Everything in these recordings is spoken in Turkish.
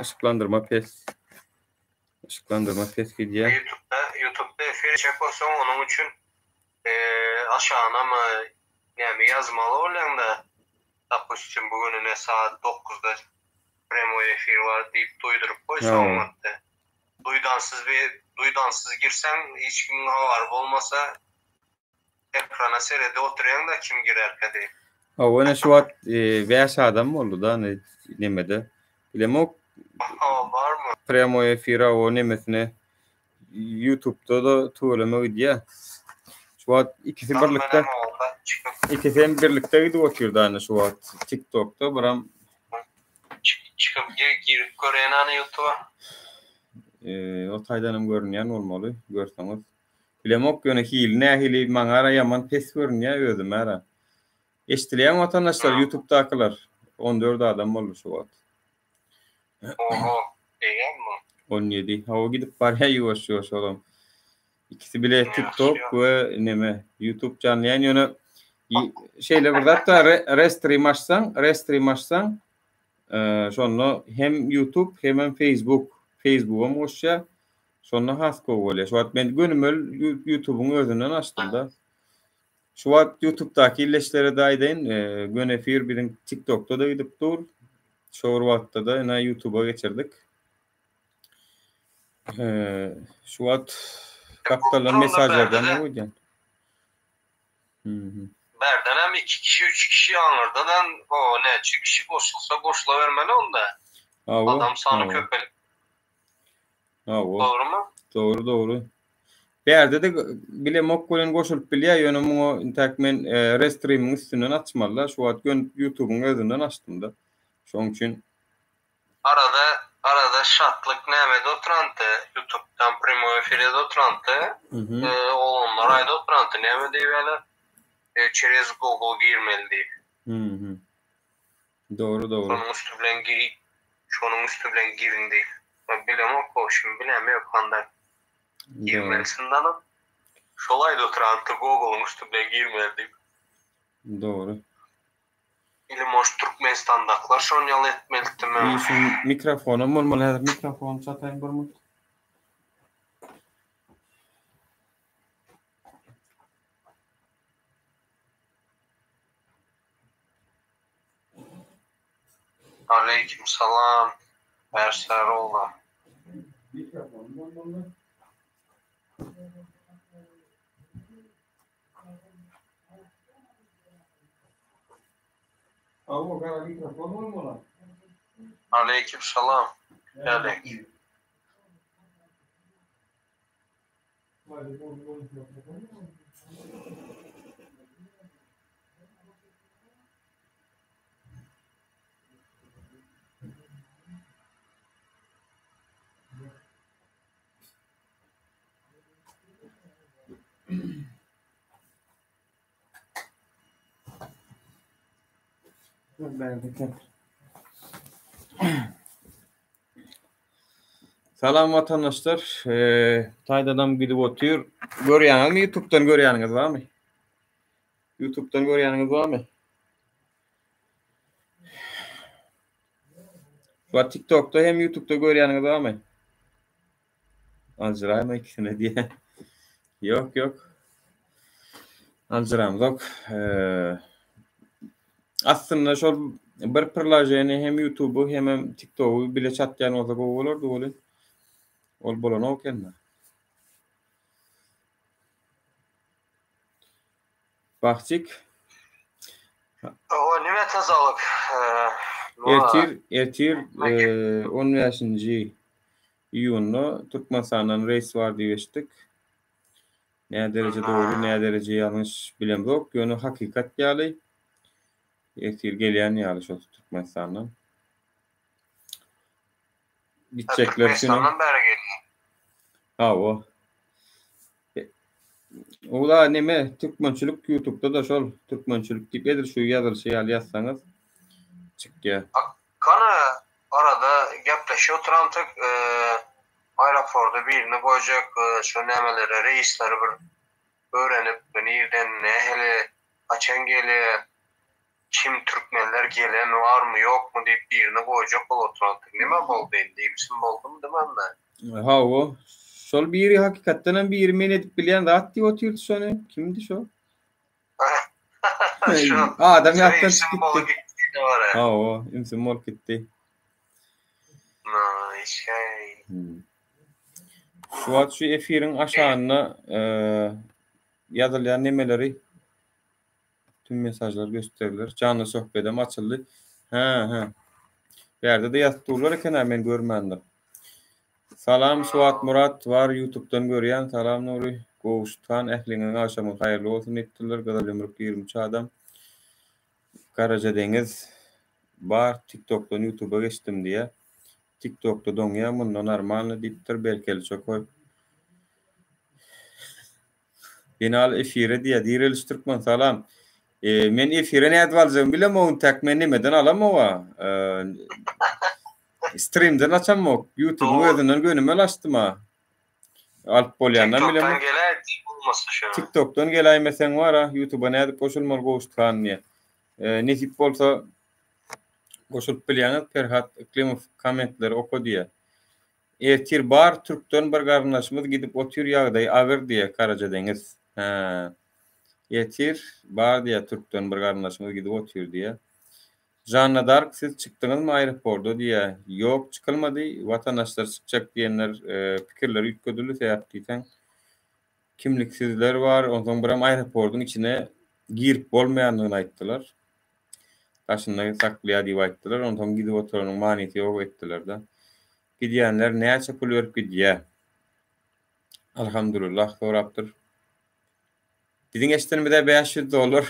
ışıklandırma pes. Işıklandırma pes gidiyor. YouTube'da efir çekiyorsan onun için aşağına mı yani yazmalı olan da tapışçım bugününe saat 9'da Premo efir var deyip duydurup koysan hatta. Duydansız girsen hiç kimin haber olmasa ekrana seyrede oturuyan da kim girer kadar. Ona şu an veya adam mı oldu da nemede? Bilemo Var mı? Premo efira o nemesine YouTube'da da tuğlama gidiyor. Şu an ikisi birlikte gidiyor oturuyor şu an TikTok'ta buram çıkıp girip göreyen YouTube'a. O taydanım görünýän bolmaly, görseňiz. Bilemok ýöne hili maňara ýaman pes görünýär özüm ara. Eşdilýän watandaşlar YouTube'dakylar 14 adam boldy şu wagt. Oho, eýärmi? 17. Hawa gidip barýa ýuwaş olam. İkisi bile TikTok we neme YouTube canlayan ýöne şeýle bir zatda restream açsaň, şonu hem YouTube hem Facebook'a moşya sonra hasko bolýar. Şu wagt men gönümel YouTube'un özünden açdym da. Şu wagt YouTube'daki illeşlere daýdyn, gönefir birin TikTok'ta da gidip dur. Şu wagtda da ina YouTube'a geçirdik. Şu wagt kaptalan mesajlardan ne bolýan? Berden hem 2 kişi 3 kişi anırdan o ne çıkışı boşluksa boşla vermeli onda. Adam sanı köpelik. Doğru mu? Doğru. Bir yerde de bile mokkolen goşulup bilýär ýöne o intakmen restreaming üstünden açmalylar. Şu wagt YouTube'un özünden açdym da. Şoň üçin arada şatlyk näme dotrantı YouTube'dan Primo efire dotrantı. Onlar aýda dotrantı näme diýýärler? Через Google girmeli deyip. Doğru. Şonun üstü bilen girin deyip. Ben bilem o şimdi bilem yok kandan. Girmelisin danım. Şolay da oturantı Google'un üstü bilen girmeli deyip. Doğru. İlim hoş Türkmenistan'daklar şon yal etmelidim. İşin mikrofonum olmalı. Mikrofon satayım bir mut. Aleyküm salam. Ersar oğlan. Mikrofonum olmalı. Avo kadar mikrofon olmalı. Aleyküm salam. Aleyküm. Salam vatandaşlar. Taýdadan gidip otur. Görýäňizmi? YouTube'dan görýäňiz barmy? YouTube'dan görýäňiz barmy? Şu TikTok'ta hem YouTube'da görýäňiz barmy? Azraýma ikisine diýe. Yok. Azraýmyk. Aslında şol bir projeni hem YouTube'u hem TikTok'u bile çatýan bolsa bolardy boly. Ol bolany okenmi? Bahçik. O nime tazalyk? Ertir 15-nji iýunda Türkmenistandan reis bar diýişdik. Ne derece doğru, ne derece yanlış bilemok. Ýöne hakykat ýaly. Ertir gelýän ýaly şol Türkmenistandan. Gitjekler şunu. Türkmenistandan beri gelýän. O. Ola neme Türkmençilik YouTube'da da şol Türkmençilik diýip edir şu ýazylşy ýazsaňyz çykýar. Kana arada gepleşiyor oturantık aeroporda birini koyacak şu nemelere reisleri bir öğrenip nereden ne hele açan geli kim Türkmenler gelen var mı yok mu deyip birine koyacak oturantır. Nime boldu deyimsin boldu mu demem ben. Ha o. Şol biri hakikaten biri men edip bilen rahat diye oturdu şonu. Kimdi şu? Şu Adam yattan isim çıktı. bolu gitti var ya. Ha o. İmsin mol gitti. Şey. Şu an şu efirin aşağına yazılan nemeleri tüm mesajlar gösterilir. Canlı sohbetim açıldı. Ha. Yerde de yazdılar eken ben görmendim. Salam Suat Murat var YouTube'dan görýän. Salam Nuri. Goştan ähliniň aşamy haýyrly bolsun etdiler. Gadal ömrük 20 adam. Karaca Deniz bar TikTok'tan YouTube'a geçtim diye. TikTok'ta doňýa mundan armany diýipdir belki çok koy. Binal efire diye direliş Türkmen salam. Men efire näde baljagym bilemem takmen nimeden alamam. Streamden açamok. YouTube'u özünden gönüme açtım ha. Alp bolýandan bilemem. TikTok'tan gelen olmasa şu. TikTok'tan gelaýmesen var ha, YouTube'a näde koşulmaly goştgan diye. Nesip bolsa koşup bilýäňiz Ferhat Iklimov kommentleri oku diye. Etir bar Türk'ten bir garnaşymyz gidip otur ýagdaý agyr diye Karaca Deniz. Ha. Etir bar diye Türk'ten bir garnaşymyz gidip otur diye. Janna Dark siz çıktınız mı aeroportda diye. Yok çıkılmadı. Vatandaşlar çıkacak diyenler fikirleri yükledildi seyahatiyken. Kimliksizler var. Ondan biram aeroportun içine girip bolmayanlığını aýtdylar. Taşynda saklaýa diýip aýtdylar. Ondan gidip oturanyň manysy ýok etdiler de. Gidýänler näçe pul berip gidýär. Alhamdulillah sorapdyr. Biziň eşdenmede $500.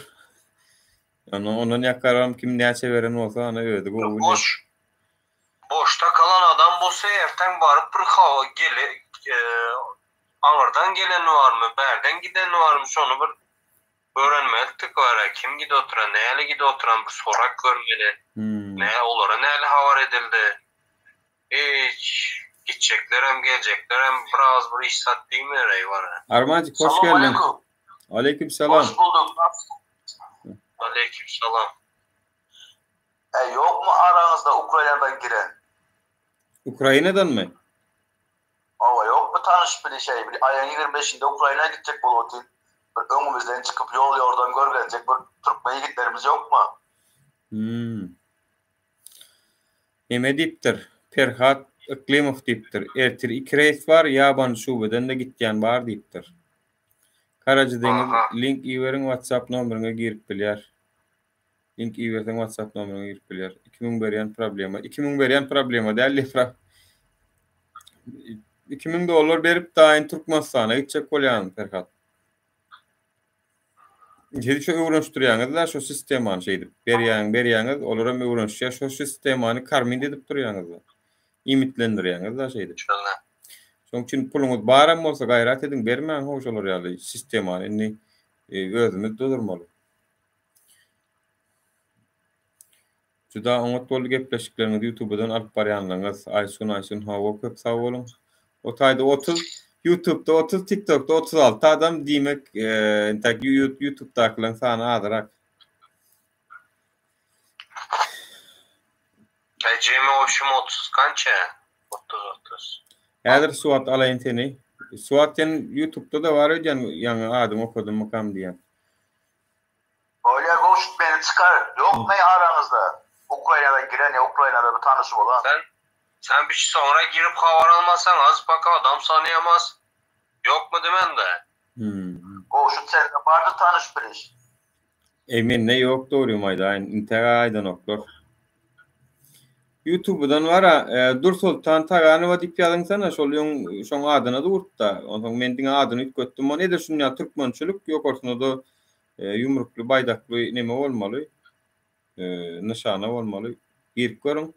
Ondan yakaram kim näçe beren bolsa ana öýde gowy. Boşta kalan adam bolsa erten barıp bir hava gele ağırdan gelen var mı? Berden giden var mı? Şonu bir öğrenmelik var. Kim gidi oturan, näle gidi oturan bir sorak görmeli. Ne olara näle havar edildi. Hiç gidecekler hem gelecekler hem biraz bir iş sattığım yere var. Armancık hoş geldin. Aleykümselam. Hoş bulduk. Aleykümselam. Yok mu aranızda Ukrayna'dan giren? Ukrayna'dan mı? Ama yok mu tanış bir şey? Ayın 25'inde Ukrayna'ya gidecek Bolotin. Önümüzden çıkıp yol yordan görgelecek bir Türk yiğitlerimiz yok mu? Eme diptir. Ferhat Iklimov diptir. Ertir 2 reis var. Yaban şubeden de gitýän bar diptir. Karaca Deniz link iwerin WhatsApp nomeryna girip bilýär. Link iwerden WhatsApp nomeryna girip bilýär. 2000 berýän problema. 2000 berýän problema däl. $2000 berip daýyn Türkmenistana gitjek bolýan Ferhat. Jedi şu öwrenşdirýäňiz da şu sistemany şeýdip berýäňiz, olara öwrenşýär şu sistemany karmin edip durýaňyz. Imitlendirýäňiz da şeýdip. Şoň üçin puluňyz baram bolsa gaýrat ediň, bermäň hoş bolar ýaly sistemany inni özümiz durdurmaly. Juda oňat boldy gepleşiklerinizi YouTube'dan alyp barýanlygyňyz. Aýsun hawa köp sag bolun. O taýda 30 YouTube'da 30, TikTok'da 36 adam diýmek, YouTube'dakylaryň sany azyrak. Jemi oşum 30 kança? 30. Häzir Suat alaýyn seni. Suat YouTube'da da bar edýän ýa-ni adam okudum makam diýen. Öyle goşt beni çıkar. Yok mu aranızda? Ukrayna'dan giren ya Ukrayna'da bir tanışıp olan. Sen bir şey sonra girip havar almasan az bak adam sanıyamaz. Yok mu demen de? Goşt sen de barda tanış bir iş. Emin ne yok doğru mayda. İntegaydan oklar. YouTube'dan var Dur Sultan Taganova diýip ýazynsana şoň adyna da urtda. Ondan men diňe adyny ütgetdim. O nedir şunu türkmençilik yok ortada da yumrukly baýdakly neme bolmaly. Nişana bolmaly. Bir görün.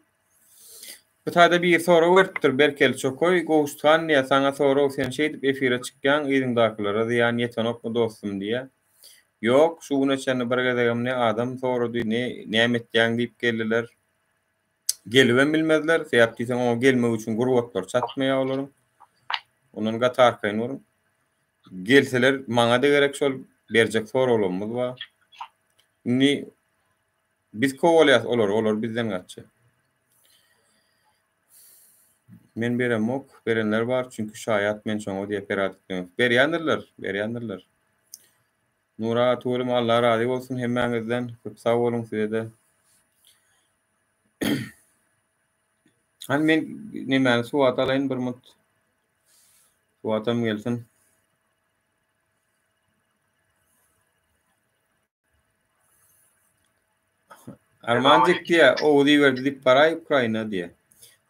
Bu taýda bir soru beripdir. Berkel çokoy goştgan ýa saňa soru sen şeýdip efire çykýan ýeriňdakylara diýen ýetenok mu dostum diye. Yok, şu güneşeni bir gedegemne adam sorudy, näme etýäň diýip geldiler. Gelibem bilmezler. Sebäp diýsem o gelmek üçin gurbaklar çatmaýa olaryň. Onuň gatarkaýyn olaryň. Gelseler maňa da gerek şol berjek sorularymyz bar. Biz kovalayas olur bizden gaçy. Men berem ok, berenler var çünkü şayat men şoňa diýip berýändirler. Nura tuğulum Allah razı olsun hemmäňizden. Köp sag bolun size de. Hani men nämäni suwat alaýyn bir mut. Suwatam gelsin. Armancık diye o diýerdi dip paray Ukraina diye.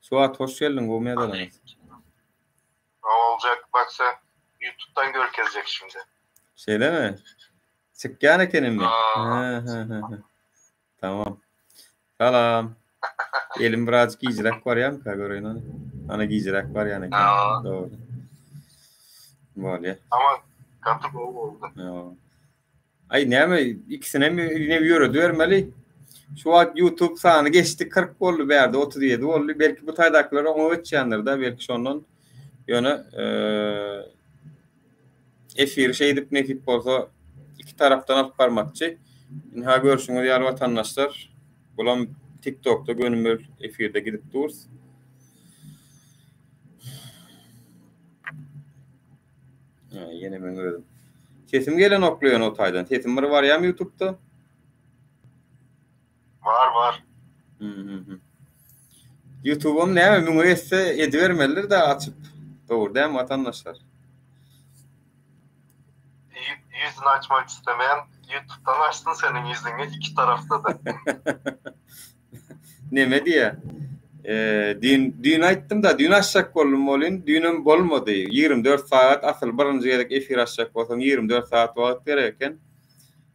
Suwat hoş geldin gowmaya dalanys. Olacak baksa YouTube'dan görkezecek şimdi. Şeyde mi? Çıkýan ekenim mi? Aa. Tamam. Salam. Elim birazcık giyjirak var ya mı göreyim onu? Ana giyjirak var yani. Doğru. Böyle. Ama katı bol oldu. Ay näme ikisine mi yine yürü vermeli. Şu an YouTube sahne geçti 40 bollu berdi 37 bollu belki bu taydaklar onu öçýändir da belki şondan ýöne efir şey edip netip bolsa iki taraftan alıp barmakçı. Ha görüşüňiz ýaly watandaşlar. Bulam TikTok'ta gönümmel efirde gidip dururs. Yine men gördüm. Sesim gelen oklayan o taydan. Sesim var ya YouTube'da? Var. YouTube'um näme müňe etse edivermeliler de açıp. Doğru değil mi vatandaşlar? Yüzünü açmak istemeyen YouTube'dan açtın senin yüzünü iki tarafta da. Näme diye? Dün aýtdym da dün açsak boldum bolyn, dünüm bolmady. 24 saat asıl birinji gerek efir açsak bolsam 24 saat wagt gereken.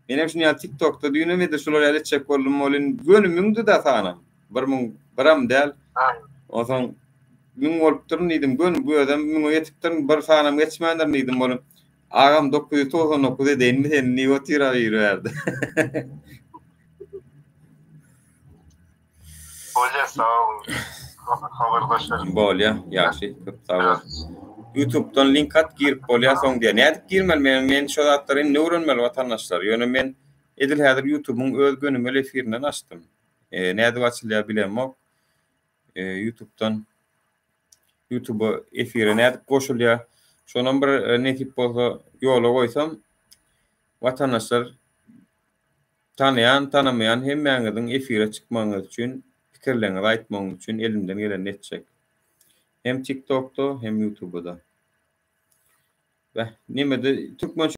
Menem şunu TikTok'ta dünüm ede şolar ýalyçak boldum bolyn, gönümüňdi da sana. Biram del. O zaman gün bolup durun diýdim, gönüm bu adam müňe ýetip durun, bir sanam geçmändir diýdim bolyn. Agam 999 edenmi sen niýe otira ýürerdi. Bolya sağ olun. Haberdaşlar. Bolya, ýaşy, köp sag bol. YouTube'dan link at girip bolya soň diýär. Nädip girmel men şo zatlaryny öwrenmeli watandaşlar. Ýöne men edil häzir YouTube'uň öz gönümmel efirinden açdym. Nädip açylýar bilemok. YouTube'dan YouTube efire nädip goşulýar. Şonan bir netip bolsa ýola goýsam watandaşlar tanıyan, tanımayan hemmäňiziň efire çykmaňyz üçin, pikirlerini aýtmagyň üçin elimden gelen etjek. Hem TikTok'ta hem YouTube'da. Ve nimede Türkmen